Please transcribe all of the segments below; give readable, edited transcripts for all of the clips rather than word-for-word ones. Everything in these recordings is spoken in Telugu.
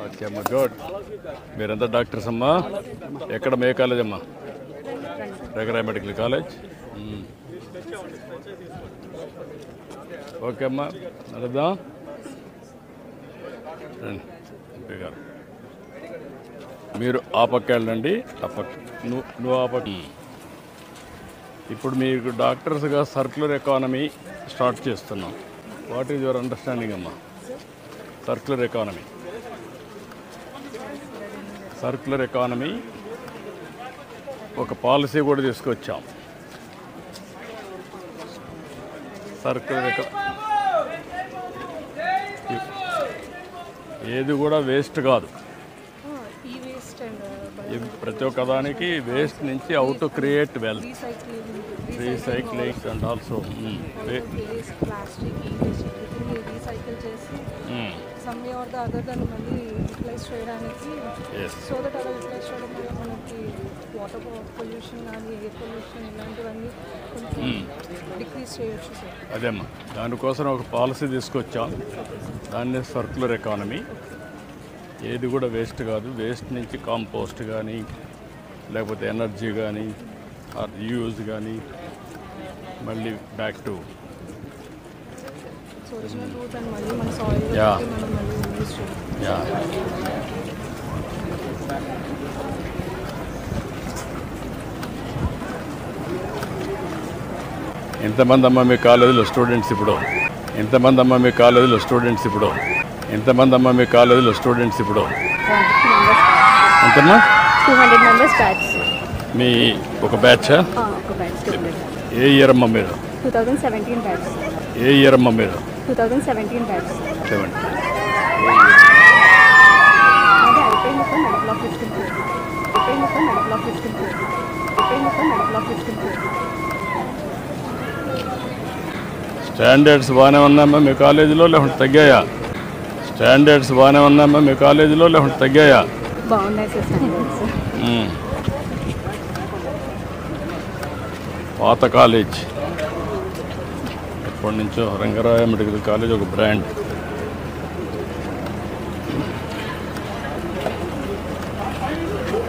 ఓకే అమ్మా, గుడ్. మీరంతా డాక్టర్స్ అమ్మా? ఎక్కడ మే కాలేజ్ అమ్మా? Rangaraya medical college. ఓకే అమ్మా, నడుద్దాం. గారు మీరు ఆ పక్క వెళ్ళండి, ఆ పక్క నువ్వు ఆ పక్క. ఇప్పుడు మీకు డాక్టర్స్గా సర్క్యులర్ ఎకానమీ స్టార్ట్ చేస్తున్నాం. వాట్ ఈజ్ యువర్ అండర్స్టాండింగ్ అమ్మా? సర్క్యులర్ ఎకానమీ ఒక పాలసీ కూడా తీసుకొచ్చాం. ఏది కూడా వేస్ట్ కాదు. ప్రతి ఒక్క దానికి వేస్ట్ నుంచి how to create wealth, recycling and also some way or the other దాన్ని మళ్ళీ యూటిలైజ్ చేయడానికి, సో దట్ అలా యూటిలైజ్ చేయడం వల్ల మనకి వాటర్ పొల్యూషన్ కానీ ఎయిర్ పొల్యూషన్ ఇలాంటివన్నీ కొంచెం డిక్రీజ్ చేయొచ్చు సార్. అదేమ్మా, దానికోసం ఒక పాలసీ తీసుకొచ్చాం. దాన్ని సర్క్యులర్ ఎకానమీ. ఏది కూడా వేస్ట్ కాదు. వేస్ట్ నుంచి కాంపోస్ట్ కానీ లేకపోతే ఎనర్జీ కానీ యూజ్ కానీ మళ్ళీ బ్యాక్ టు ఎంతమంది అమ్మ మీ కాలేజీలో స్టూడెంట్స్ ఇప్పుడు? ఎంతమంది అమ్మ మీ కాలేజీలో స్టూడెంట్స్ ఇప్పుడు? ఎంతమంది మీ కాలేజీలో స్టూడెంట్స్ ఇప్పుడు? ఎంతమ్మా? 200 మెంబర్స్ బ్యాచ్. మీ ఒక బ్యాచా? ఏ ఇయర్ అమ్మ మీరు? 2017 బ్యాచ్. ఏ ఇయర్ అమ్మ మీరు? 2017 బ్యాచ్. 17. అదే అయిపోయింది సార్. మెడికల్ ఆఫీస్ అయిపోయింది సార్. మెడికల్ ఆఫీస్ అయిపోయింది సార్. మెడికల్ ఆఫీస్ స్టాండర్డ్స్ బాగానే ఉన్నాయమ్మా మీ కాలేజీలో లేకుంటే తగ్గాయా? స్టాండర్డ్స్ బాగానే ఉన్నాయమ్మా మీ కాలేజీలో లేకుంటే తగ్గాయా? బాగున్నాయి సార్ స్టాండర్డ్స్. పాత కాలేజ్ ఎప్పటి నుంచో రంగరాయ మెడికల్ కాలేజ్ ఒక బ్రాండ్.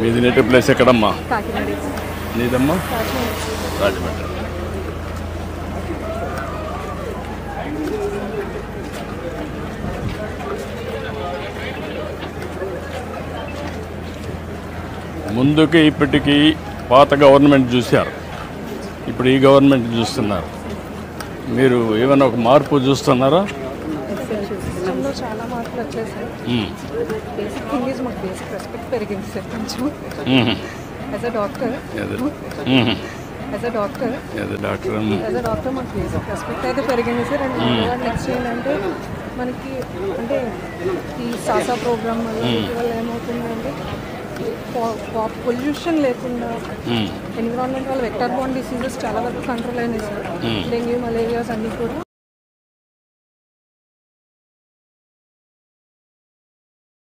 మీది నేటివ్ ప్లేస్ ఎక్కడమ్మా? నీదమ్మా? రాజమండ్రి. ముందుకి ఇప్పటికీ పాత గవర్నమెంట్ చూశారు, ఇప్పుడు ఈ గవర్నమెంట్ చూస్తున్నారు. మీరు ఏమైనా ఒక మార్పు చూస్తున్నారా? చాలా మార్పులు వచ్చాయి సార్. బేసిక్ థింగ్ ఈజ్ మాకు బేసిక్ రెస్పెక్ట్ పెరిగింది సార్ కొంచెం. యాజ్ అ డాక్టర్ మాకు బేసిక్ రెస్పెక్ట్ అయితే పెరిగింది సార్. అండ్ నెక్స్ట్ ఏంటంటే మనకి అంటే ఈ సాసా ప్రోగ్రామ్ వల్ల ఏమవుతుందంటే పొల్యూషన్ లేకుండా ఎన్విరాన్మెంట్ వల్ల వెక్టర్ బార్న్ డిసీజెస్ చాలా వరకు కంట్రోల్ అయినాయి సార్. డెంగ్యూ, మలేరియాస్ అన్నీ కూడా